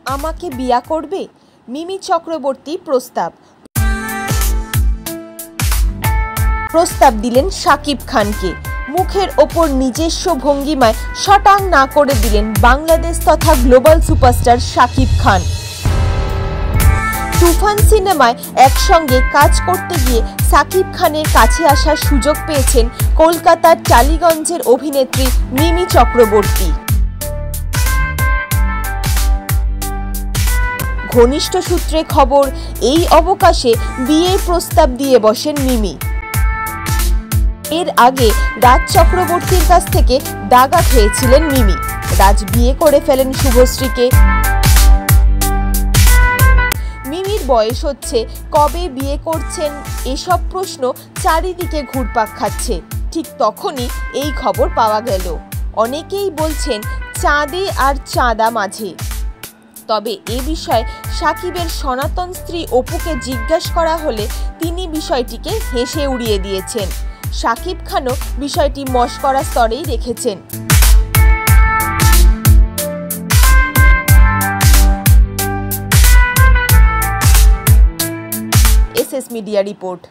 আমাকে বিয়া করবে? মিমি চক্রবর্তী প্রস্তাব দিলেন শাকিব খানকে। মুখের ওপর নিজস্ব ভঙ্গিমায় শটাং না করে দিলেন বাংলাদেশ তথা গ্লোবাল সুপারস্টার শাকিব খান। তুফান সিনেমায় একসঙ্গে কাজ করতে গিয়ে শাকিব খানের কাছে আসার সুযোগ পেয়েছেন কলকাতার টালিগঞ্জের অভিনেত্রী মিমি চক্রবর্তী। ঘনিষ্ঠ সূত্রে খবর, এই অবকাশে বিয়ের প্রস্তাব দিয়ে বসেন মিমি। এর আগে রাজ চক্রবর্তীর কাছ থেকে দাগা খেয়েছিলেন মিমি। রাজ বিয়ে করে ফেলেন শুভশ্রীকে। মিমির বয়স হচ্ছে, কবে বিয়ে করছেন এসব প্রশ্ন চারিদিকে ঘুরপাক খাচ্ছে। ঠিক তখনই এই খবর পাওয়া গেল। অনেকেই বলছেন চাঁদে আর চাঁদা মাঝে। তবে এ বিষয়ে শাকিবের সনাতন স্ত্রী অপুকে জিজ্ঞাসা করা হলে তিনি বিষয়টিকে হেসে উড়িয়ে দিয়েছেন। শাকিব খানও বিষয়টি মশকরা স্তরেই রেখেছেন। SS media report.